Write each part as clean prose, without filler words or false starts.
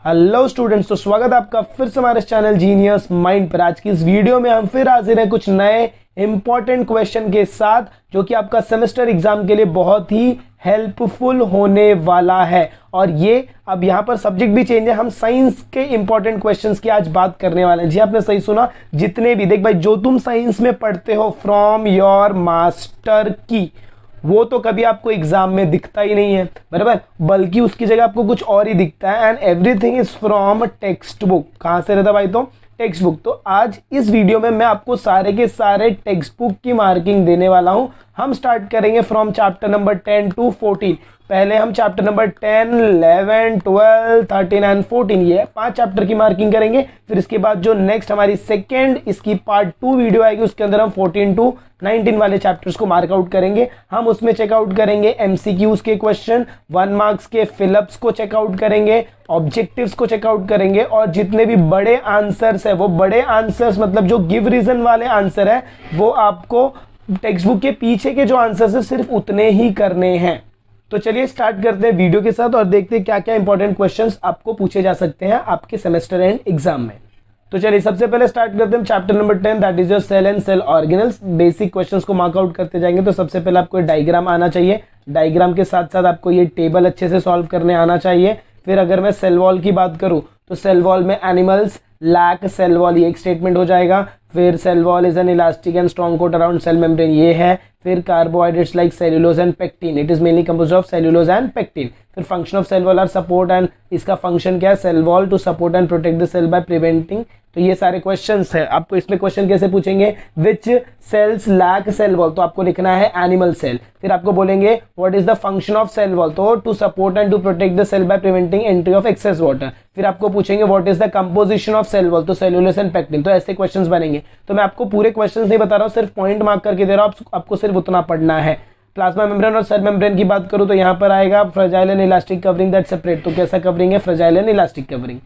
Hello students, तो स्वागत है आपका फिर से हमारे चैनल जीनियस माइंड पर। आज की इस वीडियो में हम फिर हाजिर हैं कुछ नए इंपॉर्टेंट क्वेश्चन के साथ, जो कि आपका सेमेस्टर एग्जाम के लिए बहुत ही हेल्पफुल होने वाला है। और ये अब यहाँ पर सब्जेक्ट भी चेंज है, हम साइंस के इंपॉर्टेंट क्वेश्चंस की आज बात करने वाले हैं। जी आपने सही सुना, जितने भी देख भाई जो तुम साइंस में पढ़ते हो फ्रॉम योर मास्टर की, वो तो कभी आपको एग्जाम में दिखता ही नहीं है, बराबर, बल्कि उसकी जगह आपको कुछ और ही दिखता है। And everything is from text book. कहां से रहता भाई? तो टेक्स्ट बुक। तो आज इस वीडियो में मैं आपको सारे के सारे टेक्स्ट बुक की मार्किंग देने वाला हूं। हम स्टार्ट करेंगे फ्रॉम चैप्टर नंबर 10 टू 14। पहले हम चैप्टर नंबर 10, 11, 12, 13 एंड 14 ये 5 चैप्टर की मार्किंग करेंगे। फिर इसके बाद जो नेक्स्ट हमारी सेकेंड इसकी पार्ट 2 वीडियो आएगी, उसके अंदर हम 14 टू 19 वाले चैप्टर्स को मार्क आउट करेंगे। हम उसमें चेकआउट करेंगे एमसीक्यूज के क्वेश्चन, 1 मार्क्स के फिलअप्स को चेकआउट करेंगे, ऑब्जेक्टिव्स को चेकआउट करेंगे, और जितने भी बड़े आंसर्स है, वो बड़े आंसर्स मतलब जो गिव रीजन वाले आंसर है, वो आपको टेक्स्ट बुक के पीछे के जो आंसर्स है सिर्फ उतने ही करने हैं। तो चलिए स्टार्ट करते हैं वीडियो के साथ और देखते हैं क्या क्या इंपॉर्टेंट क्वेश्चंस आपको पूछे जा सकते हैं आपके सेमेस्टर एंड एग्जाम में। तो चलिए सबसे पहले स्टार्ट करते हैं chapter number 10, that is your cell and cell organelles. Basic questions को मार्क आउट करते जाएंगे। तो सबसे पहले आपको डायग्राम आना चाहिए, डायग्राम के साथ साथ आपको ये टेबल अच्छे से सॉल्व करने आना चाहिए। फिर अगर मैं सेल वॉल की बात करूं तो सेल वॉल में एनिमल्स लैक सेल वॉल, ये एक स्टेटमेंट हो जाएगा। फिर cell wall is an elastic and strong coat around cell membrane, ये है। फिर carbohydrates like cellulose and pectin, it is mainly composed of cellulose and pectin. फिर function of cell wall are support, and इसका function क्या है? Cell wall to support and protect the cell by preventing. तो ये सारे questions है। आपको इसमें क्वेश्चन कैसे पूछेंगे? Which cells lack cell wall, तो आपको लिखना है एनिमल सेल। फिर आपको बोलेंगे what is the function of cell wall, तो to support and to protect the cell by preventing entry of excess water. फिर आपको पूछेंगे what is the composition of cell wall, तो सेल्यूलोज एंड पेक्टिन। तो ऐसे क्वेश्चंस बनेंगे। तो मैं आपको पूरे क्वेश्चंस नहीं बता रहा हूं, सिर्फ पॉइंट मार्क करके दे रहा हूं, आपको सिर्फ उतना पढ़ना है। प्लाज्मा मेम्ब्रेन और सेल मेम्ब्रेन की बात करूं तो यहां पर आएगा fragile and elastic covering that separate. तो कैसा कवरिंग है? Fragile and elastic covering.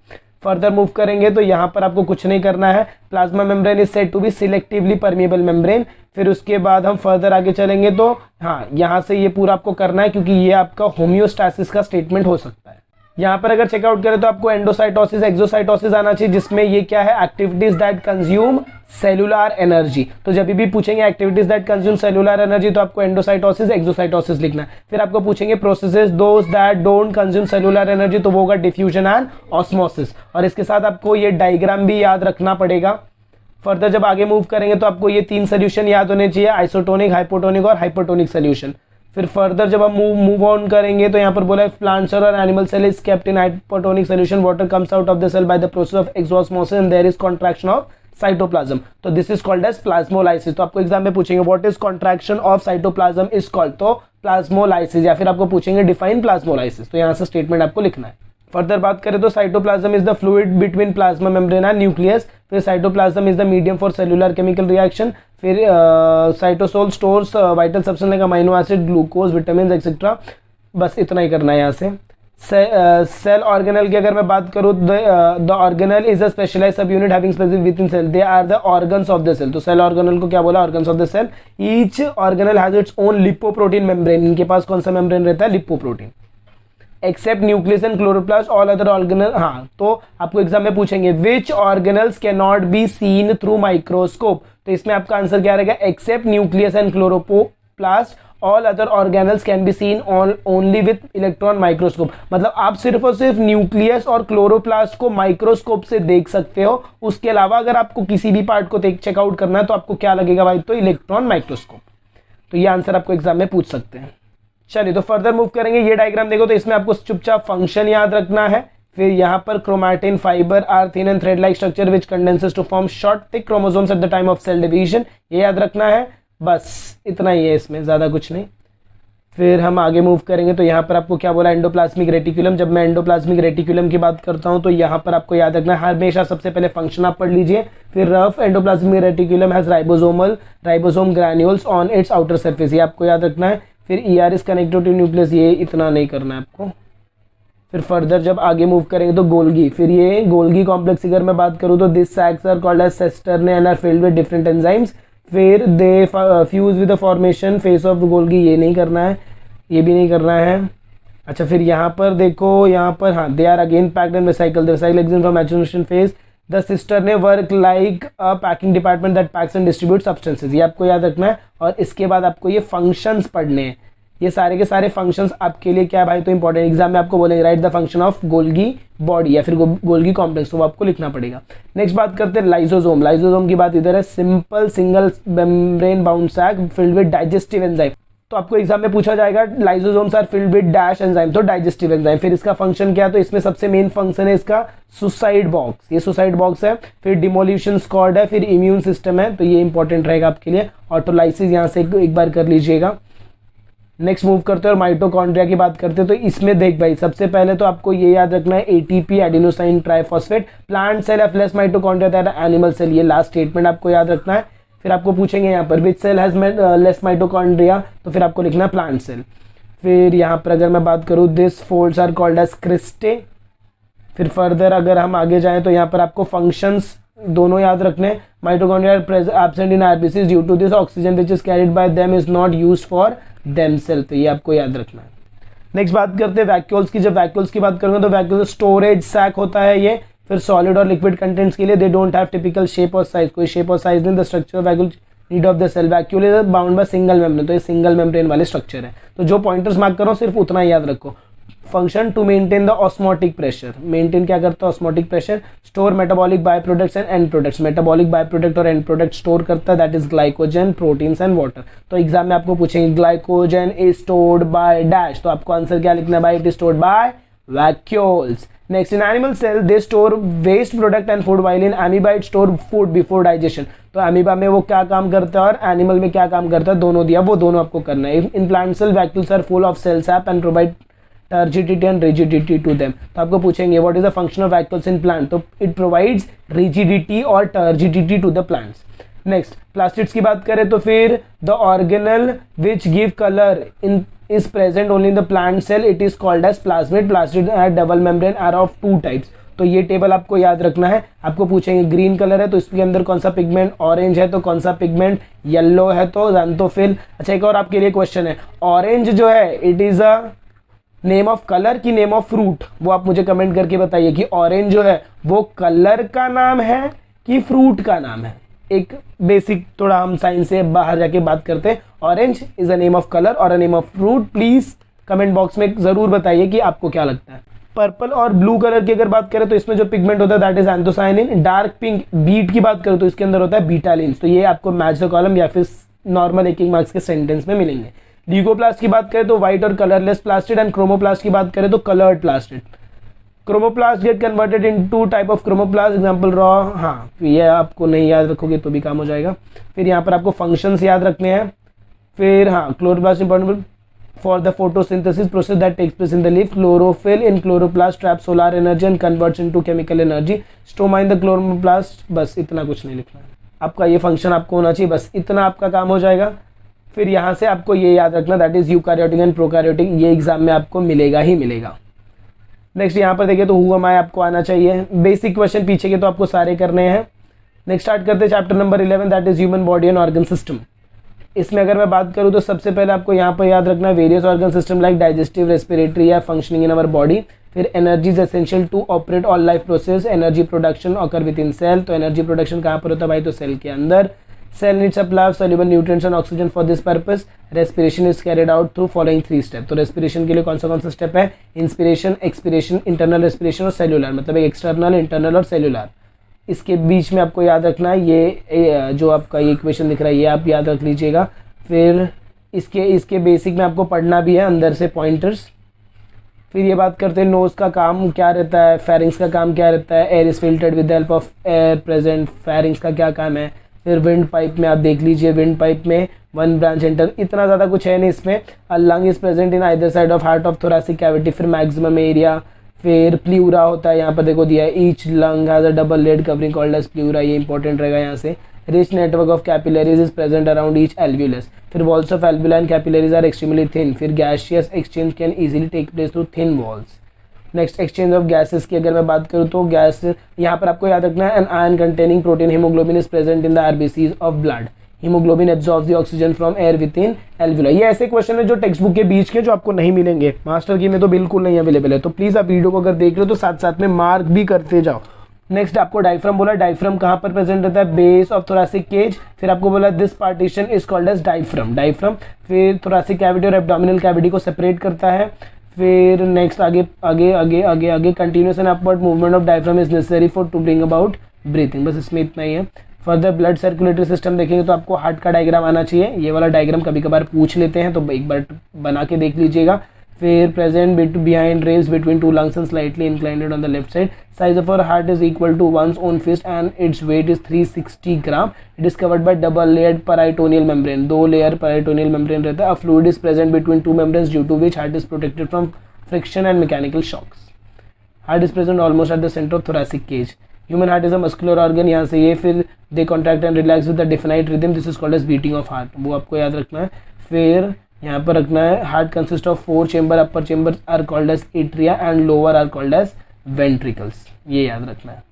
Further move करेंगे तो यहां पर आपको कुछ नहीं करना है। Plasma membrane is said to be selectively permeable membrane. फिर उसके बाद हम फर्दर आगे चलेंगे तो हाँ, यहां से ये पूरा आपको करना है, क्योंकि ये आपका होम्योस्टैसिस का स्टेटमेंट हो सकता है। यहां पर अगर चेकआउट करें तो आपको एंडोसाइटोसिस, एक्सोसाइटोसिस आना चाहिए, जिसमें ये क्या है? Activities that consume cellular energy. तो जब भी पूछेंगे activities that consume cellular energy, तो आपको एंडोसाइटोसिस, एक्सोसाइटोसिस लिखना है। फिर आपको पूछेंगे processes those that don't consume cellular energy, तो वो होगा डिफ्यूजन एंड ऑस्मोसिस। और इसके साथ आपको ये डायग्राम भी याद रखना पड़ेगा। फर्दर जब आगे मूव करेंगे तो आपको ये 3 सोल्यूशन याद होने चाहिए, आइसोटोनिक, हाइपोटोनिक और हाइपरटोनिक सोल्यूशन। फिर फर्दर जब हम मूव ऑन करेंगे तो यहाँ पर बोला है प्लांट सेल और animal cell is kept in hypotonic solution, water comes out of the cell by the process of exosmosis and there is contraction of cytoplasm. तो this is called as plasmolysis. तो आपको exam में पूछेंगे what is contraction of cytoplasm is called, तो plasmolysis, या फिर आपको पूछेंगे डिफाइन प्लाज्मोलाइसिस। तो यहाँ से स्टेटमेंट आपको लिखना है। फर्दर बात करें तो cytoplasm is the fluid between plasma membrane and nucleus. फिर cytoplasm is the medium for cellular chemical reaction. फिर cytosol stores vital substance like amino acid, glucose, vitamin etcetera. बस इतना ही करना है यहाँ से। सेल ऑर्गेनल की अगर मैं बात करूं, the organelle is a specialised sub unit having specific with in cell, they are the organs of the cell. तो सेल ऑर्गेनल को क्या बोला? Organs of the cell. Each organelle has its own lipoprotein membrane, इनके पास कौन सा membrane रहता है? Lipoprotein. Except nucleus and chloroplast all other organelle. हाँ, तो आपको एग्जाम में पूछेंगे which organelles can not be seen through microscope. तो इसमें आपका आंसर क्या रहेगा? Except nucleus and chloroplast all other organelles can be seen only with electron microscope. मतलब आप सिर्फ और सिर्फ न्यूक्लियस और क्लोरोप्लास्ट को माइक्रोस्कोप से देख सकते हो, उसके अलावा अगर आपको किसी भी पार्ट को चेकआउट करना है तो आपको क्या लगेगा भाई? तो इलेक्ट्रॉन माइक्रोस्कोप। तो ये आंसर आपको एग्जाम में पूछ सकते हैं। चलिए तो फर्दर मूव करेंगे। ये डायग्राम देखो, तो इसमें आपको चुपचाप फंक्शन याद रखना है। फिर यहाँ पर chromatin fibre are thin and thread like structure which condenses to form short thick chromosomes at the time of cell division, ये याद रखना है। बस इतना ही है, इसमें ज्यादा कुछ नहीं। फिर हम आगे मूव करेंगे तो यहाँ पर आपको क्या बोला? Endoplasmic reticulum. जब मैं एंडोप्लाज्मिक रेटिकुलम की बात करता हूँ तो यहाँ पर आपको याद रखना है, हमेशा सबसे पहले फंक्शन आप पढ़ लीजिए। फिर rough endoplasmic reticulum has ribosome granules on its outer surface, ये आपको याद रखना है। फिर ER is connected to nucleus, ये इतना नहीं करना है आपको। फिर फर्दर जब आगे मूव करेंगे तो गोल्गी। फिर ये गोल्गी कॉम्प्लेक्स अगर मैं बात करूँ तो this sacs are called as cisternae and are filled with different enzymes. फिर they fuse with the formation face of Golgi, ये नहीं करना है, ये भी नहीं करना है। अच्छा, फिर यहाँ पर देखो, यहाँ पर हाँ, they are again packed and recycle, the recycle exit from maturation phase, the cisternae work like a packing department that packs and distribute substances, ये आपको याद रखना है। और इसके बाद आपको ये फंक्शंस पढ़ने हैं, ये सारे के सारे फंक्शंस आपके लिए क्या है भाई, तो इंपॉर्टेंट, एग्जाम में आपको बोलेंगे right the function of Golgi body या फिर गोल्गी कॉम्प्लेक्स, तो वो आपको लिखना पड़ेगा। नेक्स्ट बात करते हैं लाइसोसोम। लाइसोसोम की बात इधर है, simple single membrane bound sac filled with digestive enzyme, तो आपको एग्जाम में पूछा जाएगा lysosomes are filled with dash enzyme, तो डाइजेस्टिव एंजाइम। फिर इसका फंक्शन क्या है, तो इसमें सबसे मेन फंक्शन है इसका सुसाइड बॉक्स, ये सुसाइड बॉक्स है। फिर डिमोलिशन स्क्वाड है, फिर इम्यून सिस्टम है, तो ये इंपॉर्टेंट रहेगा आपके लिए। ऑटोलाइसिस यहाँ से एक बार कर लीजिएगा। नेक्स्ट मूव करते हैं और माइटोकॉन्ड्रिया की बात करते हैं, तो इसमें देख भाई, सबसे पहले तो आपको ये याद रखना है ATP adenosine triphosphate, plant cell have less mitochondria that animal cell, ये लास्ट स्टेटमेंट आपको याद रखना है। फिर आपको पूछेंगे यहाँ पर which cell has less mitochondria, तो फिर आपको लिखना है प्लांट सेल। फिर यहाँ पर अगर मैं बात करूँ, this folds are called as cristae. फिर फर्दर अगर हम आगे जाएं तो यहाँ पर आपको फंक्शंस दोनों याद रखने, mitochondria absent in RBCs due to this oxygen which is carried by them is not used for themselves, तो ये आपको याद रखना है। नेक्स्ट बात करते हैं वैक्यूल्स की। जब वैक्यूल्स की बात करूंगा तो वैक्यूल स्टोरेज सैक होता है ये। फिर सॉलिड और लिक्विड कंटेंट्स के लिए they don't have typical shape और साइज, कोई शेप और साइज नहीं। The structure of vacuole need of the cell, vacuole is bound by single membrane, तो ये सिंगल मेम्ब्रेन वाले स्ट्रक्चर है। तो जो पॉइंटर्स मार्क करो सिर्फ उतना ही याद रखो। Function to maintain the osmotic pressure, maintain क्या करता है osmotic pressure. Store metabolic by products and end products, metabolic by product और एंड प्रोडक्ट स्टोर करता है, that is glycogen, proteins and water. तो एग्जाम में आपको पूछेंगे glycogen is stored by dash, तो आपको आंसर क्या लिखना है भाई, it is stored by vacuoles. Next, in animal cell they store waste product and food, while in amoeba it store food before digestion. तो अमीबा में वो क्या काम करता है और एनिमल में क्या काम करता है, दोनों दिया, वो दोनों आपको करना है। In plant cell vacuoles are full of cell sap and provide turgidity and rigidity to them, तो आपको पूछेंगे what is the function of vacuoles in plant, तो इट प्रोवाइड्स रिजिडिटी और turgidity to the plants. Next, plastids की बात करें तो फिर the organelle which give colour in is present only in the plant cell, it is called as plasmid. Plastid have double membrane are of two types, तो ये table आपको याद रखना है। आपको पूछेंगे ग्रीन कलर है तो इसके अंदर कौन सा पिगमेंट, ऑरेंज है तो कौन सा पिगमेंट, येलो है तो ज़ैंथोफिल। अच्छा, एक और आपके लिए क्वेश्चन है, ऑरेंज जो है it is a name of colour की नेम ऑफ फ्रूट, वो आप मुझे कमेंट करके बताइए कि ऑरेंज जो है वो कलर का नाम है कि फ्रूट का नाम है। एक बेसिक थोड़ा हम साइंस से बाहर जाके बात करते हैं। Orange is a name of colour और a name of fruit, please comment box में जरूर बताइए कि आपको क्या लगता है। पर्पल और ब्लू कलर की अगर बात करें तो इसमें जो पिगमेंट होता है that is anthocyanin. Dark pink beet की बात करें तो इसके अंदर होता है बीटालिन, तो ये आपको मैच द कॉलम या फिर नॉर्मल एक मार्क्स के सेंटेंस में मिलेंगे। ल्यूकोप्लास्ट की बात करें तो व्हाइट और कलरलेस प्लास्टिड, एंड क्रोमोप्लास्ट की बात करें तो coloured plastid. Chromoplast get converted into type of chromoplast, example raw, हाँ ये आपको नहीं याद रखोगे तो भी काम हो जाएगा। फिर यहाँ पर आपको फंक्शंस याद रखने हैं। फिर हाँ, chloroplast important for the photosynthesis process that takes place in the leaf. Chlorophyll in chloroplast trap solar energy and converts into chemical energy. Stoma in the chloroplast, बस इतना कुछ नहीं लिखना है आपका, ये फंक्शन आपको होना चाहिए, बस इतना आपका काम हो जाएगा। फिर यहाँ से आपको ये याद रखना that is eukaryotic and prokaryotic, ये एग्जाम में आपको मिलेगा ही मिलेगा। नेक्स्ट यहाँ पर देखिए तो हु एम आई आपको आना चाहिए। बेसिक क्वेश्चन पीछे के तो आपको सारे करने हैं। नेक्स्ट स्टार्ट करते हैं chapter number 11 that is human body and organ system. इसमें अगर मैं बात करूँ तो सबसे पहले आपको यहाँ पर याद रखना various organ system like digestive, respiratory या फंक्शनिंग इन अवर बॉडी। फिर energy is essential to operate all life process. Energy production occur with in cell, तो एनर्जी प्रोडक्शन कहाँ पर होता है भाई, तो सेल के अंदर। Cell needs supply of soluble nutrients and oxygen for this purpose. Respiration is carried out through following 3 steps. तो respiration के लिए कौन सा स्टेप है, इंस्पिरेशन, एक्सपिरेशन, इंटरनल रेस्पिरेशन और सेल्यूलर, मतलब एक एक्सटर्नल, इंटरनल और सेल्यूलर। इसके बीच में आपको याद रखना है ये जो आपका ये इक्वेशन दिख रहा है ये आप याद रख लीजिएगा। फिर इसके बेसिक में आपको पढ़ना भी है अंदर से पॉइंटर्स। फिर ये बात करते हैं नोज का काम क्या रहता है, फेरिंग्स का काम क्या रहता है। Air is filtered with the help of air present, pharynx का क्या काम है। फिर विंड पाइप में आप देख लीजिए, विंड पाइप में वन ब्रांच एंटर, इतना ज़्यादा कुछ है नहीं इसमें। Lung is present in either side of heart of thoracic cavity. फिर मैक्सिमम एरिया, फिर प्ल्यूरा होता है, यहाँ पर देखो दिया है each lung has a double layered covering called as pleura, ये इंपॉर्टेंट रहेगा यहाँ से। Rich network of capillaries is present around each alveolus. फिर walls of alveoli and capillaries are extremely thin. फिर gaseous exchange can easily take place through thin walls. Next, exchange of gases की अगर मैं बात करूँ तो गैस यहाँ पर आपको याद रखना है an iron containing protein haemoglobin is present in the RBCs of blood. Haemoglobin absorbs the oxygen from air with in alveoli. ये ऐसे क्वेश्चन है जो टेक्स्ट बुक के बीच के, जो आपको नहीं मिलेंगे, मास्टर की में तो बिल्कुल नहीं अवेलेबल है। तो प्लीज आप वीडियो को अगर देख रहे हो तो साथ साथ में मार्क भी करते जाओ। नेक्स्ट आपको डायफ्राम बोला, डायफ्राम कहाँ पर प्रेजेंट रहता है, बेस ऑफ थोरैसिक केज। फिर आपको बोला this partition is called as diaphragm, diaphragm फिर थोरैसिक कैविटी और एब्डोमिनल कैविटी को सेपरेट करता है। फिर नेक्स्ट आगे आगे आगे आगे आगे continuous and upward movement of diaphragm is necessary for to bring about breathing. बस इसमें इतना ही है। फर्दर ब्लड सर्कुलेटरी सिस्टम देखेंगे तो आपको हार्ट का डायग्राम आना चाहिए। ये वाला डायग्राम कभी कभार पूछ लेते हैं, तो एक बार बना के देख लीजिएगा। फिर present behind ribs between two lungs and slightly inclined on the left side. Size of our heart is equal to one's own fist and its weight is 360 gram. It is covered by double layered peritoneal membrane, 2 layer peritoneal membrane रहता है। A fluid is present between two membranes due to which heart is protected from friction and mechanical shocks. Heart is present almost at the centre of thoracic cage. Human heart is a muscular organ, यहाँ से ये फिर they contract and relax with the defined rhythm, this is called as beating of heart, वो आपको याद रखना है। फिर यहाँ पर रखना है heart consist of 4 chamber, upper chamber are called as atria and lower are called as ventricles, ये याद रखना है।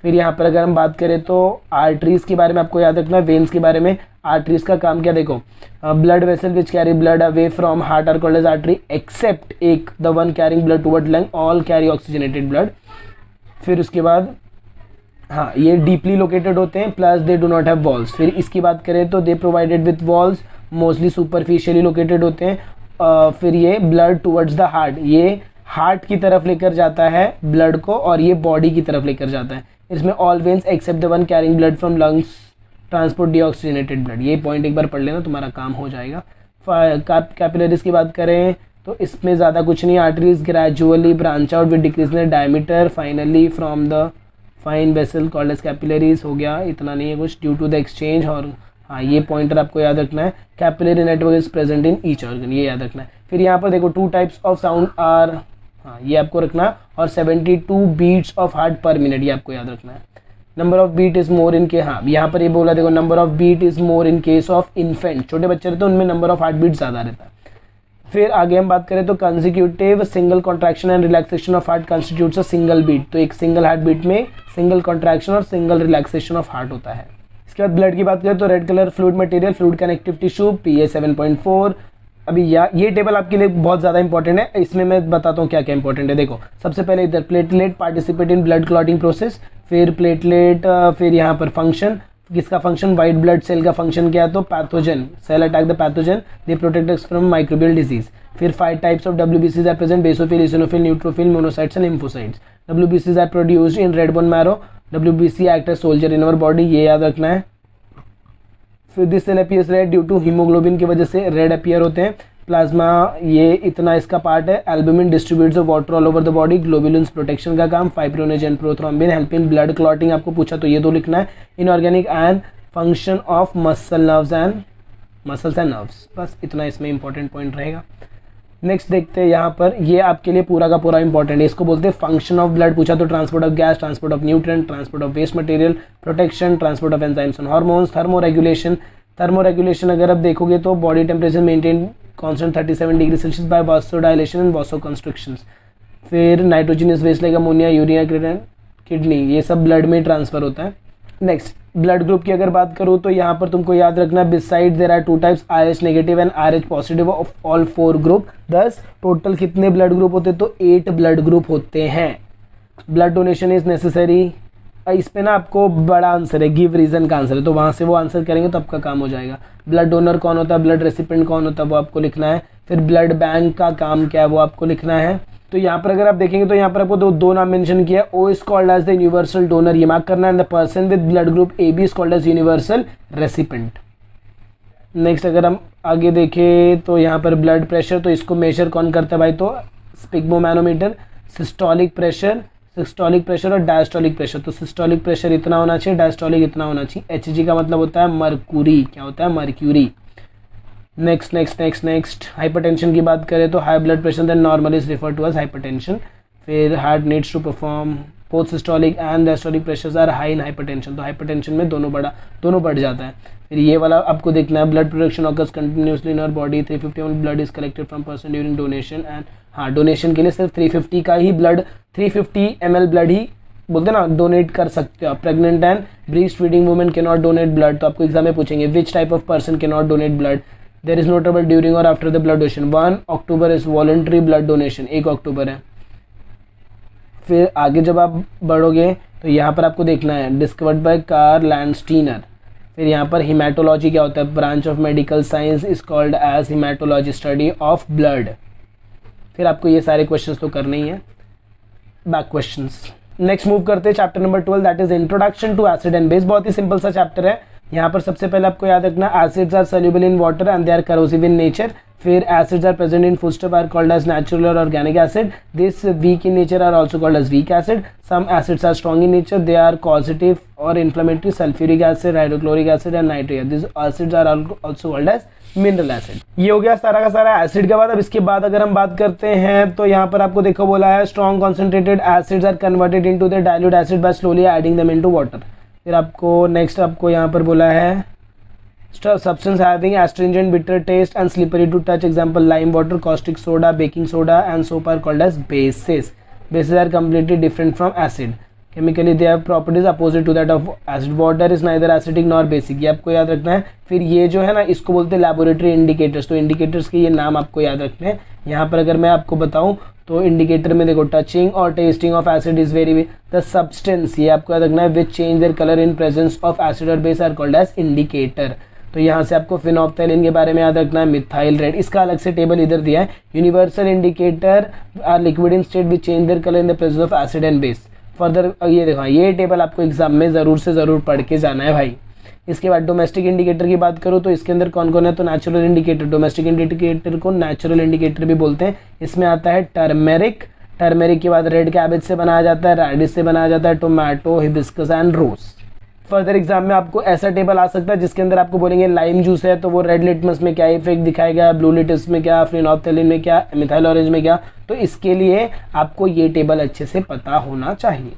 फिर यहाँ पर अगर हम बात करें तो आर्टरीज के बारे में आपको याद रखना है, वेन्स के बारे में। आर्टरीज का काम क्या, देखो blood vessel which carry blood away from heart are called as artery except एक the one carrying blood toward lung, all carry oxygenated blood. फिर उसके बाद हाँ, ये डीपली लोकेटेड होते हैं, plus they do not have walls. फिर इसकी बात करें तो they provided with walls, mostly superficially located होते हैं। फिर ये ब्लड टुवर्ड्स द हार्ट, ये हार्ट की तरफ लेकर जाता है ब्लड को और ये बॉडी की तरफ लेकर जाता है। इसमें all veins except the one carrying blood from lungs transport deoxygenated blood, ये पॉइंट एक बार पढ़ लेना, तुम्हारा काम हो जाएगा। कैपिलरीज की बात करें तो इसमें ज़्यादा कुछ नहीं, arteries gradually branch out with decrease in diameter finally from the fine vessel called as capillaries, हो गया, इतना नहीं है कुछ, ड्यू टू द एक्सचेंज। और हाँ, ये पॉइंटर आपको याद रखना है, capillary network is present in each organ, ये याद रखना है। फिर यहाँ पर देखो 2 टाइप्स ऑफ साउंड आर, हाँ ये आपको रखना, और 72 beats of heart per minute, ये आपको याद रखना है। Number of beat is more in के, हाँ यहाँ पर ये बोला देखो, number of beat is more in case of infant, छोटे बच्चे रहते हैं उनमें नंबर ऑफ हार्ट बीट ज़्यादा रहता है। फिर आगे हम बात करें तो consecutive single contraction and relaxation of heart constitutes a single beat, तो एक सिंगल हार्ट बीट में सिंगल कॉन्ट्रैक्शन और सिंगल रिलैक्सेशन ऑफ हार्ट होता है। इसके बाद ब्लड की बात करें तो red colour fluid material, fluid connective tissue, pH 7.4। अभी ये टेबल आपके लिए बहुत ज़्यादा इंपॉर्टेंट है, इसमें मैं बताता हूँ क्या क्या इंपॉर्टेंट है। देखो सबसे पहले इधर platelet participate in blood clotting process, फिर प्लेटलेट, फिर यहाँ पर फंक्शन, किसका फंक्शन, वाइट ब्लड सेल का फंक्शन क्या है, तो pathogen, cell attack the pathogen, they protect us from microbial disease. फिर 5 types of WBCs are present, basophil, eosinophil, neutrophil, monocytes and lymphocytes. WBCs are produced in red bone marrow, WBC act as soldier in our body, ये याद रखना है। फिर this cell appears red due to haemoglobin की वजह से red appear होते हैं। प्लाज्मा, ये इतना इसका पार्ट है। Albumin distributes of water all over the body, globulins protection का काम, fibrinogen prothrombin help in blood clotting, आपको पूछा तो ये 2 लिखना है। Inorganic and function of muscles and nerves, बस इतना इसमें इंपॉर्टेंट पॉइंट रहेगा। नेक्स्ट देखते हैं यहाँ पर, ये आपके लिए पूरा का पूरा इंपॉर्टेंट है, इसको बोलते हैं फंक्शन ऑफ ब्लड। पूछा तो transport of gas, transport of nutrient, transport of waste material, protection, transport of enzymes and hormones, thermoregulation. Thermoregulation अगर आप देखोगे तो body temperature maintain constant 37 degree Celsius by vasodilation and vasoconstrictions. फिर nitrogenous waste like ammonia, urea, kidney, ये सब blood में transfer होता है। नेक्स्ट ब्लड ग्रुप की अगर बात करूँ तो यहाँ पर तुमको याद रखना, beside there are 2 types, RH negative and RH positive of all 4 group. 10 total कितने ब्लड ग्रुप होते हैं, तो 8 ब्लड ग्रुप होते हैं। ब्लड डोनेशन इज नेसेसरी, इस पे ना आपको बड़ा आंसर है, गिव रीजन का आंसर है, तो वहाँ से वो आंसर करेंगे तो आपका काम हो जाएगा। ब्लड डोनर कौन होता है, ब्लड रेसिपिएंट कौन होता है, वो आपको लिखना है। फिर ब्लड बैंक का काम क्या है, वो आपको लिखना है। तो यहाँ पर अगर आप देखेंगे तो यहाँ पर आपको दो नाम मेंशन किया है, O is called as the universal donor, ये मार्क करना है, the person with blood group AB is called as universal recipient. Next अगर हम आगे देखें तो यहाँ पर ब्लड प्रेशर, तो इसको मेजर कौन करता है भाई, तो स्पिग्मोमैनोमीटर। सिस्टोलिक प्रेशर और डायस्टोलिक प्रेशर, तो सिस्टोलिक प्रेशर इतना होना चाहिए, डायस्टोलिक इतना होना चाहिए। HG का मतलब होता है मर्क्यूरी, क्या होता है, मर्क्यूरी। नेक्स्ट हाइपरटेंशन की बात करें तो high blood pressure then normal is refer to as hypertension. फिर heart needs to perform both systolic and diastolic pressures are high in hypertension, तो हाइपरटेंशन में दोनों बढ़ जाता है। फिर ये वाला आपको देखना है, blood production occurs continuously in our body, 350 ml blood is collected from person during donation and, हाँ डोनेशन के लिए सिर्फ 350 का ही ब्लड, 350 ml ब्लड ही बोलते हैं ना डोनेट कर सकते हो आप। Pregnant and breast feeding women can not donate blood, तो आपको एग्जाम में पूछेंगे which type of person can not donate blood, there is no trouble during और after the blood donation. 1 October is voluntary blood donation, 1 अक्टूबर है। फिर आगे जब आप बढ़ोगे तो यहाँ पर आपको देखना है डिस्कवर्ड बाय कार्ल लैंडस्टीनर। फिर यहाँ पर हिमेटोलॉजी क्या होता है, branch of medical science is called as haematology, study of blood. फिर आपको ये सारे क्वेश्चंस तो करने ही है, बैक क्वेश्चंस। नेक्स्ट मूव करते हैं chapter number 12 that is introduction to acid and base. बहुत ही सिंपल सा चैप्टर है। यहाँ पर सबसे पहले आपको याद रखना acids are soluble in water and they are corrosive in nature. फिर acids are present in foodstuff are called as natural और organic acid, this weak in nature are also called as weak acid. Some acids are strong in nature, they are कॉजेटिव और inflammatory, sulphuric acid, hydrochloric acid and nitric, this acids are also called as mineral acid. ये हो गया सारा का सारा acid का बाद। अब इसके बाद अगर हम बात करते हैं तो यहाँ पर आपको देखो बोला है strong concentrated acids are converted into the dilute acid by slowly adding them into water. फिर आपको नेक्स्ट आपको यहाँ पर बोला है substance having astringent, bitter taste and slippery to touch, example lime water, caustic soda, baking soda and soap are called as bases. Bases are completely different from acid. Chemically they have properties opposite to that of acid. Water is neither acidic nor basic, ये आपको याद रखना है। फिर ये जो है ना इसको बोलते हैं लैबोरेटरी इंडिकेटर्स, तो इंडिकेटर्स के ये नाम आपको याद रखने हैं। यहाँ पर अगर मैं आपको बताऊँ तो इंडिकेटर में देखो टचिंग और tasting of acid is very, the substance ये आपको याद रखना है which change their colour in presence of acid और base are called as indicator. तो यहाँ से आपको फिनोप्थैलिन के बारे में याद रखना है, मिथाइल रेड, इसका अलग से टेबल इधर दिया है। Universal indicator are liquid in state which change their colour in the presence of acid and base. Further ये देखो ये टेबल आपको एग्जाम में जरूर से जरूर पढ़ के जाना है भाई। इसके बाद डोमेस्टिक इंडिकेटर की बात करूँ तो इसके अंदर कौन कौन है, तो नेचुरल इंडिकेटर, डोमेस्टिक इंडिकेटर को नेचुरल इंडिकेटर भी बोलते हैं। इसमें आता है टर्मेरिक, टर्मेरिक के बाद रेड कैबेज से बनाया जाता है, रेडिश से बनाया जाता है, tomato, hibiscus and rose. Further exam में आपको ऐसा टेबल आ सकता है जिसके अंदर आपको बोलेंगे लाइम जूस है तो वो रेड लिटमस में क्या इफेक्ट दिखाएगा, ब्लू लिटमस में क्या, फिनोप्थैलिन में क्या, मिथाइल ऑरेंज में क्या। तो इसके लिए आपको ये टेबल अच्छे से पता होना चाहिए।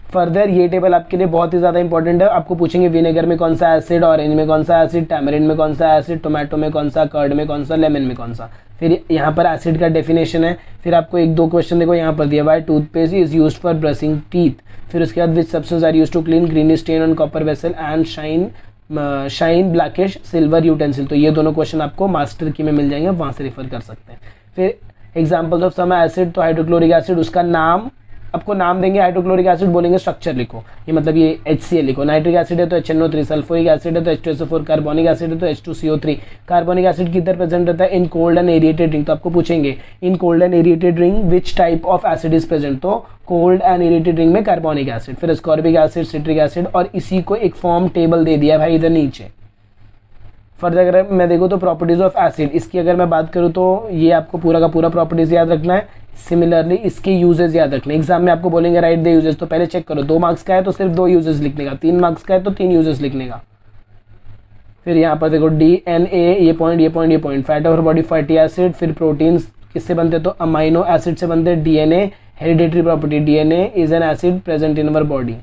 फर्दर ये टेबल आपके लिए बहुत ही ज़्यादा इंपॉर्टेंट है। आपको पूछेंगे विनेगर में कौन सा एसिड, ऑरेंज में कौन सा एसिड, टैमरिन में कौन सा एसिड, टोमेटो में कौन सा, कर्ड में कौन सा, लेमन में कौन सा। फिर यहाँ पर एसिड का डेफिनेशन है। फिर आपको 1-2 क्वेश्चन देखो यहाँ पर दिया हुआ है, toothpaste is used for brushing teeth. फिर उसके बाद which substance are used to clean green stain on copper vessel and shine blackish silver utensil. तो ये दोनों क्वेश्चन आपको मास्टर की में मिल जाएंगे, वहाँ से रेफर कर सकते हैं। फिर एग्जाम्पल्स ऑफ सम एसिड, तो हाइड्रोक्लोरिक एसिड उसका नाम आपको नाम देंगे, हाइड्रोक्लोरिक एसिड बोलेंगे स्ट्रक्चर लिखो, ये मतलब ये HCl लिखो। नाइट्रिक एसिड है तो HNO3, सल्फ्यूरिक एसिड है तो H2SO4, कार्बोनिक एसिड है तो H2CO3। कार्बोनिक एसिड किधर प्रेजेंट रहता है, in cold and aerated drink. तो आपको पूछेंगे in cold and aerated drink which type of acid is present, तो कोल्ड एंड एरिएटेड ड्रिंक में कार्बोनिक एसिड। फिर एस्कॉर्बिक एसिड, सिट्रिक एसिड, और इसी को एक फॉर्म टेबल दे दिया भाई इधर नीचे। फर्दर अगर मैं देखूँ तो प्रॉपर्टीज ऑफ एसिड, इसकी अगर मैं बात करूँ तो ये आपको पूरा का पूरा प्रॉपर्टीज याद रखना है। सिमिलरली इसके यूजेस याद रखने, एग्जाम में आपको बोलेंगे राइट द यूजेस, तो पहले चेक करो 2 मार्क्स का है तो सिर्फ 2 यूजेस लिखने का, 3 मार्क्स का है तो 3 यूजेस लिखने का। फिर यहाँ पर देखो DNA, ये point, fat over body fatty acid. फिर प्रोटीन्स किससे बनते, तो अमाइनो एसिड से बनते हैं। DNA hereditary property, DNA is an acid present in our body.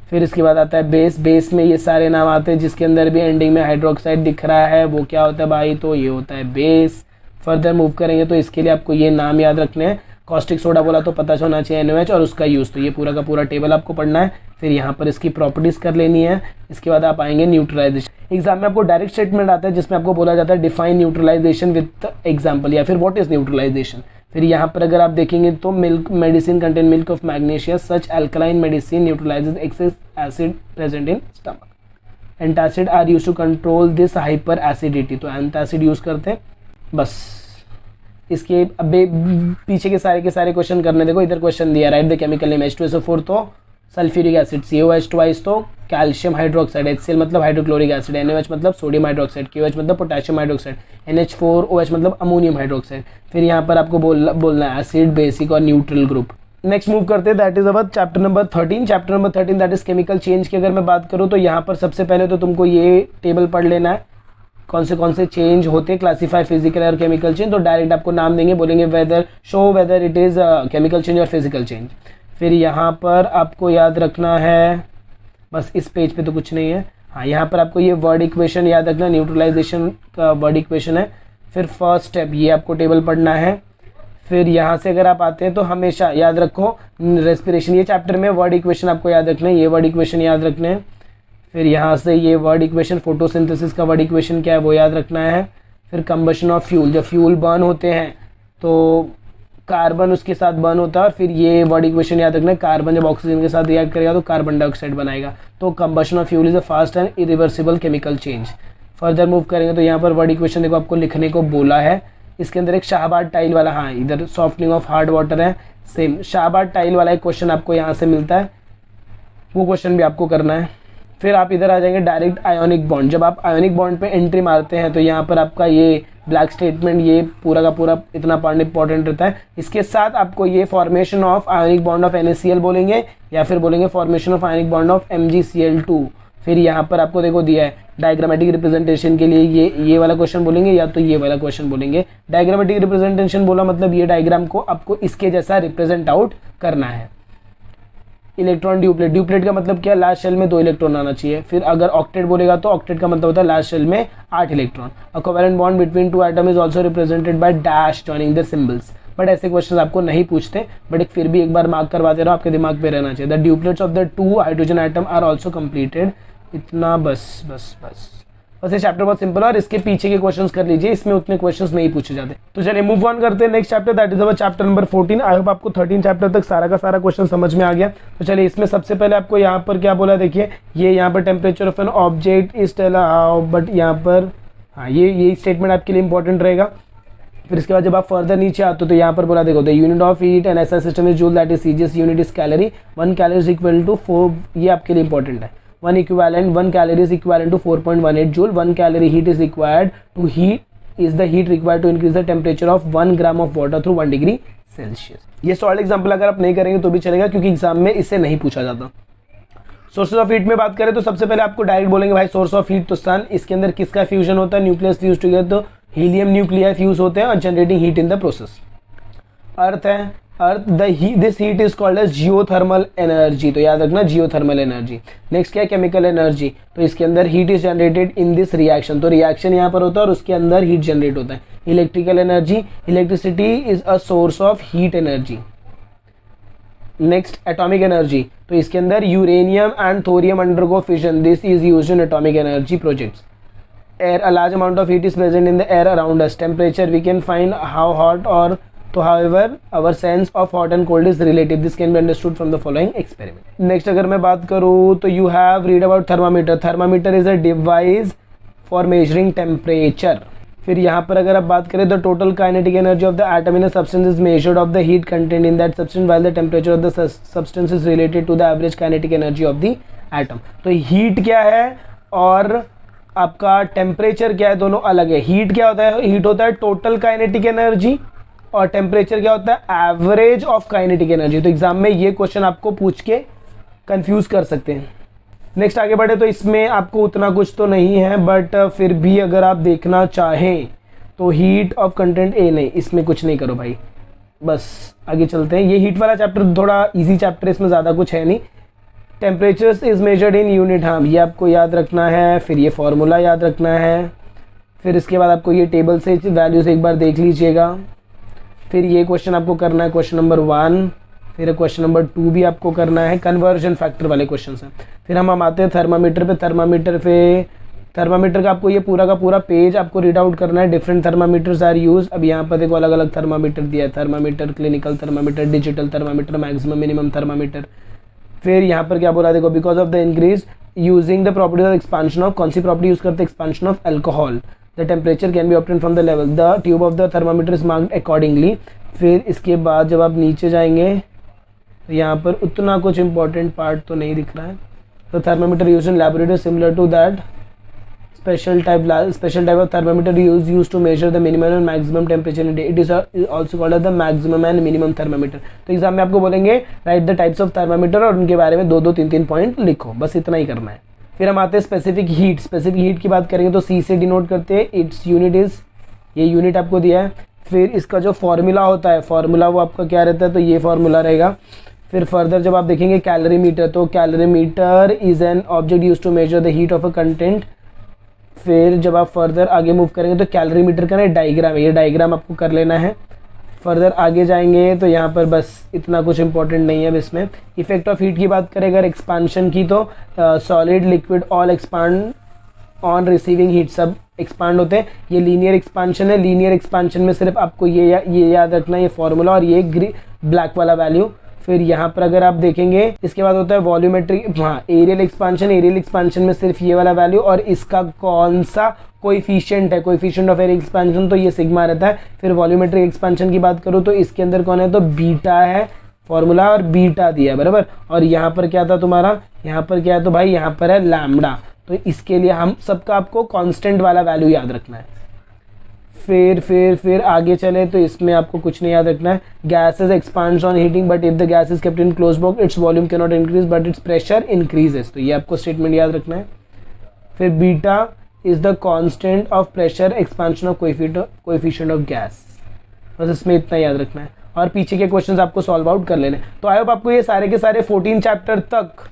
फिर इसके बाद आता है बेस, बेस में ये सारे नाम आते हैं जिसके अंदर भी एंडिंग में हाइड्रोक्साइड दिख रहा है, वो क्या होता है भाई, तो ये होता है बेस। फर्दर मूव करेंगे तो इसके लिए आपको ये नाम याद रखने हैं। कॉस्टिक सोडा बोला तो पता होना चाहिए NaOH और उसका यूज़, तो ये पूरा का पूरा टेबल आपको पढ़ना है। फिर यहाँ पर इसकी प्रॉपर्टीज कर लेनी है। इसके बाद आप आएंगे न्यूट्रलाइजेशन। एग्जाम में आपको डायरेक्ट स्टेटमेंट आता है जिसमें आपको बोला जाता है डिफाइन न्यूट्रलाइजेशन विद एग्जाम्पल, या फिर व्हाट इज न्यूट्रलाइजेशन। फिर यहाँ पर अगर आप देखेंगे तो milk medicine contain milk of magnesia, such alkaline medicine neutralises excess acid present in stomach. Antacid are use to control this hyper acidity, तो एंटासिड यूज करते हैं। बस इसके अबे पीछे के सारे क्वेश्चन करने, देखो इधर क्वेश्चन दिया right the chemical name, H2SO4 तो सल्फ्यूरिक एसिड, COH ट्वाइस तो कैल्शियम हाइड्रोक्साइड, HCl मतलब हाइड्रोक्लोरिक एसिड, NaOH मतलब सोडियम हाइड्रोक्साइड, KOH मतलब पोटेशियम हाइड्रोक्साइड, NH4OH मतलब अमोनियम हाइड्रोक्साइड। फिर यहाँ पर आपको बोलना है एसिड, बेसिक और न्यूट्रल ग्रुप। नेक्स्ट मूव करते हैं, that is our chapter number 13। Chapter number 13 that is chemical change की अगर मैं बात करूँ तो यहाँ पर सबसे पहले तो तुमको ये टेबल पढ़ लेना है कौन से चेंज होते हैं, क्लासिफाई फिजिकल और केमिकल चेंज। तो डायरेक्ट आपको नाम देंगे, बोलेंगे whether show whether it is chemical change और फिजिकल चेंज। फिर यहाँ पर आपको याद रखना है, बस इस पेज पे तो कुछ नहीं है, हाँ यहाँ पर आपको ये वर्ड इक्वेशन याद रखना, न्यूट्रलाइजेशन का वर्ड इक्वेशन है। फिर फर्स्ट स्टेप ये आपको टेबल पढ़ना है। फिर यहाँ से अगर आप आते हैं तो हमेशा याद रखो रेस्पिरेशन, ये चैप्टर में वर्ड इक्वेशन आपको याद रखना है, ये वर्ड इक्वेशन याद रखने हैं। फिर यहाँ से ये वर्ड इक्वेशन, फोटोसिंथेसिस का वर्ड इक्वेशन क्या है वो याद रखना है। फिर कंबशन ऑफ फ्यूल, जब फ्यूल बर्न होते हैं तो कार्बन उसके साथ बर्न होता है, और फिर ये वर्ड इक्वेशन याद रखना है, कार्बन जब ऑक्सीजन के साथ रिएक्ट करेगा तो कार्बन डाइऑक्साइड बनाएगा। तो combustion of fuel is a fast and irreversible chemical change. Further move करेंगे तो यहाँ पर वर्ड इक्वेशन देखो आपको लिखने को बोला है, इसके अंदर एक शाहबाद टाइल वाला, हाँ इधर सॉफ्टनिंग ऑफ हार्ड वाटर है, सेम शाहबाद टाइल वाला एक क्वेश्चन आपको यहाँ से मिलता है, वो क्वेश्चन भी आपको करना है। फिर आप इधर आ जाएंगे डायरेक्ट आयोनिक बॉन्ड, जब आप आयोनिक बॉन्ड पे एंट्री मारते हैं तो यहाँ पर आपका ये ब्लैक स्टेटमेंट, ये पूरा का पूरा इतना पार्ट इंपॉर्टेंट रहता है। इसके साथ आपको ये formation of ionic bond of NaCl बोलेंगे, या फिर बोलेंगे formation of ionic bond of MgCl2। फिर यहाँ पर आपको देखो दिया है डायग्रामेटिक रिप्रेजेंटेशन के लिए ये वाला क्वेश्चन बोलेंगे या तो ये वाला क्वेश्चन बोलेंगे। डायग्रामेटिक रिप्रेजेंटेशन बोला मतलब ये डायग्राम को आपको इसके जैसा रिप्रेजेंट आउट करना है। इलेक्ट्रॉन ड्यूप्लेट, ड्यूप्लेट का मतलब क्या, लास्ट शेल में 2 इलेक्ट्रॉन आना चाहिए। फिर अगर ऑक्टेट बोलेगा तो ऑक्टेट का मतलब होता है लास्ट शेल में 8 electron. A covalent bond between 2 atom is also represented by dash joining the symbols. But ऐसे क्वेश्चन आपको नहीं पूछते, बट फिर भी एक बार मार्क करवाते रहो, आपके दिमाग पे रहना चाहिए। The duplets of the 2 hydrogen atom are also completed. इतना बस बस बस बस ये चैप्टर बहुत सिंपल है, और इसके पीछे के क्वेश्चंस कर लीजिए, इसमें उतने क्वेश्चंस नहीं पूछे जाते। तो चलिए मूव ऑन करते हैं next chapter, that is our chapter number 14। I hope आपको 13 चैप्टर तक सारा का सारा क्वेश्चन समझ में आ गया। तो चलिए इसमें सबसे पहले आपको यहाँ पर क्या बोला, देखिए ये यहाँ पर temperature of an object is tell how, but यहाँ पर हाँ ये स्टेटमेंट आपके लिए इंपॉर्टेंट रहेगा। फिर इसके बाद जब आप फर्दर नीचे आते हो तो यहाँ पर बोला देखो the unit of heat and SI system is joule, that is CGS unit is calorie, 1 calorie is equal to 4, ये आपके लिए इंपॉर्टेंट है। 1 calorie is equivalent to 4.18 joule. 1 calorie heat is required to increase the temperature of 1 gram of water through 1 degree Celsius. ये salt example अगर आप नहीं करेंगे तो भी चलेगा, क्योंकि एग्जाम में इससे नहीं पूछा जाता। सोर्सेज ऑफ हीट में बात करें तो सबसे पहले आपको डायरेक्ट बोलेंगे भाई सोर्स ऑफ हीट तो सन, इसके अंदर किसका फ्यूजन होता है, न्यूक्लियस फ्यूज टुगेदर, तो हीलियम न्यूक्लियाई फ्यूज होते हैं और generating heat in the process. Earth है, earth this heat is called as geothermal energy, तो याद रखना जियोथर्मल एनर्जी। नेक्स्ट क्या है, केमिकल एनर्जी, तो इसके अंदर heat is generated in this reaction, तो रिएक्शन यहाँ पर होता है और उसके अंदर हीट जनरेट होता है। Electrical energy, electricity is a source of heat energy. Next atomic energy, तो इसके अंदर uranium and thorium undergo fission, this is used in atomic energy projects. Air, a large amount of heat is present in the air around us. Temperature, we can find how hot or तो however our sense of hot and cold is relative. This can be understood from the following experiment. Next अगर मैं बात करूँ तो you have read about thermometer. Thermometer is a device for measuring temperature. फिर यहाँ पर अगर आप बात करें तो total kinetic energy of the atom in a substance is measured of the heat contained in that substance while the temperature of the substance is related to the average kinetic energy of the atom. तो heat क्या है और आपका temperature क्या है, दोनों अलग है। हीट क्या होता है, हीट होता है टोटल काइनेटिक एनर्जी, और टेम्परेचर क्या होता है, एवरेज ऑफ काइनेटिक एनर्जी। तो एग्जाम में ये क्वेश्चन आपको पूछ के कंफ्यूज कर सकते हैं। नेक्स्ट आगे बढ़े तो इसमें आपको उतना कुछ तो नहीं है, बट फिर भी अगर आप देखना चाहें तो हीट ऑफ कंटेंट ए, नहीं इसमें कुछ नहीं करो भाई, बस आगे चलते हैं। ये हीट वाला चैप्टर थोड़ा ईजी चैप्टर, इसमें ज़्यादा कुछ है नहीं। Temperatures is measured in unit, हाँ ये आपको याद रखना है। फिर ये फॉर्मूला याद रखना है। फिर इसके बाद आपको ये टेबल से वैल्यूज एक बार देख लीजिएगा। फिर ये क्वेश्चन आपको करना है, क्वेश्चन नंबर 1। फिर क्वेश्चन नंबर 2 भी आपको करना है, कन्वर्जन फैक्टर वाले क्वेश्चन हैं। फिर हम आते हैं थर्मामीटर पे। थर्मामीटर का आपको ये पूरा का पूरा पेज आपको रीड आउट करना है। Different thermometers are use. अब यहाँ पर देखो अलग अलग थर्मामीटर दिया है, thermometer, clinical thermometer, digital thermometer, maximum minimum thermometer. फिर यहाँ पर क्या बोला देखो, because of the increase using the properties of expansion of, कौन सी प्रॉपर्टी यूज करते हैं, expansion of alcohol, the temperature can be obtain from the level, the tube of the thermometer is marked accordingly. फिर इसके बाद जब आप नीचे जाएंगे तो यहाँ पर उतना कुछ इंपॉर्टेंट पार्ट तो नहीं दिख रहा है। तो thermometer use in laboratory similar to that special type of thermometer used to measure the minimum and maximum temperature in a day. It is also called as the maximum and minimum thermometer. तो exam में आपको बोलेंगे right the types of thermometer और उनके बारे में 2-2, 3-3 point लिखो, बस इतना ही करना है। फिर हम आते हैं स्पेसिफिक हीट। स्पेसिफिक हीट की बात करेंगे तो सी से डिनोट करते हैं, इट्स यूनिट इज, ये यूनिट आपको दिया है। फिर इसका जो फॉर्मूला होता है, फॉर्मूला वो आपका क्या रहता है, तो ये फॉर्मूला रहेगा। फिर फर्दर जब आप देखेंगे कैलोरीमीटर, तो calorimeter is an object use to measure the heat of a content. फिर जब आप फर्दर आगे मूव करेंगे तो कैलोरीमीटर का ना डायग्राम है, ये डायग्राम आपको कर लेना है। फर्दर आगे जाएंगे तो यहाँ पर बस इतना कुछ इंपॉर्टेंट नहीं है अब इसमें। इफेक्ट ऑफ हीट की बात करें अगर एक्सपांशन की तो solid liquid all expand on receiving heat, सब एक्सपांड होते हैं। ये लीनियर एक्सपांशन है। लीनियर एक्सपांशन में सिर्फ आपको ये याद रखना है, ये फॉर्मूला और ये ब्लैक वाला वैल्यू। फिर यहाँ पर अगर आप देखेंगे इसके बाद होता है वॉल्यूमेट्रिक, हाँ एरियल एक्सपांशन। एरियल एक्सपांशन में सिर्फ ये वाला वैल्यू और इसका कौन सा कोएफिशिएंट है, कोएफिशिएंट ऑफ एरियल एक्सपांशन, तो ये सिग्मा रहता है। फिर वॉल्यूमेट्रिक एक्सपांशन की बात करूँ तो इसके अंदर कौन है, तो बीटा है फॉर्मूला और बीटा दिया है बराबर। और यहाँ पर क्या था तुम्हारा, यहाँ पर क्या है तो भाई यहाँ पर है लैम्बडा। तो इसके लिए हम सबका आपको कांस्टेंट वाला वैल्यू याद रखना है। फिर आगे चले तो इसमें आपको कुछ नहीं याद रखना है। Gases expands on heating but if the gas is kept in close box its volume can not increase but it's pressure increases, तो ये आपको स्टेटमेंट याद रखना है। फिर beta is the constant of pressure expansion of coefficient of gas, बस इसमें इतना याद रखना है और पीछे के क्वेश्चंस आपको सॉल्व आउट कर लेने। तो आई होप आपको ये सारे के सारे 14 चैप्टर तक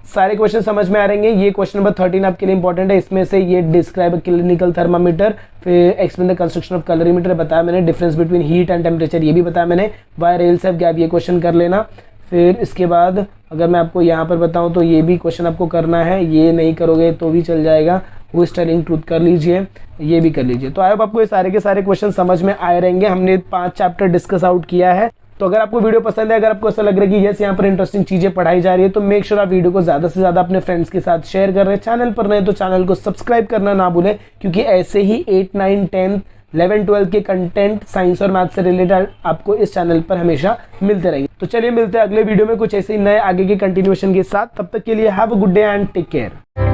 सारे क्वेश्चन समझ में आ रहेंगे। ये क्वेश्चन नंबर 13 आपके लिए इंपॉर्टेंट है। इसमें से ये डिस्क्राइब क्लिनिकल थर्मामीटर, फिर explain the construction of calorimeter बताया मैंने, difference between heat and temperature ये भी बताया मैंने, वाई रेल्स हैव गैप ये क्वेश्चन कर लेना। फिर इसके बाद अगर मैं आपको यहाँ पर बताऊँ तो ये भी क्वेश्चन आपको करना है, ये नहीं करोगे तो भी चल जाएगा। हु इज टेलिंग ट्रूथ कर लीजिए, ये भी कर लीजिए। तो आई होप आपको ये सारे के सारे क्वेश्चन समझ में आए रहेंगे। हमने 5 चैप्टर डिस्कस आउट किया है। तो अगर आपको वीडियो पसंद है, अगर आपको ऐसा लग रहा है कि यस यहाँ पर इंटरेस्टिंग चीजें पढ़ाई जा रही है, तो मेक श्योर आप वीडियो को ज्यादा से ज्यादा अपने फ्रेंड्स के साथ शेयर कर रहे हैं। चैनल पर नए तो चैनल को सब्सक्राइब करना ना भूलें, क्योंकि ऐसे ही 8, 9, 10, 11, 12 के कंटेंट साइंस और मैथ से रिलेटेड आपको इस चैनल पर हमेशा मिलते रहेंगे। तो चलिए मिलते हैं अगले वीडियो में कुछ ऐसे ही नए आगे के कंटिन्यूएशन के साथ। तब तक के लिए have a good day and take care.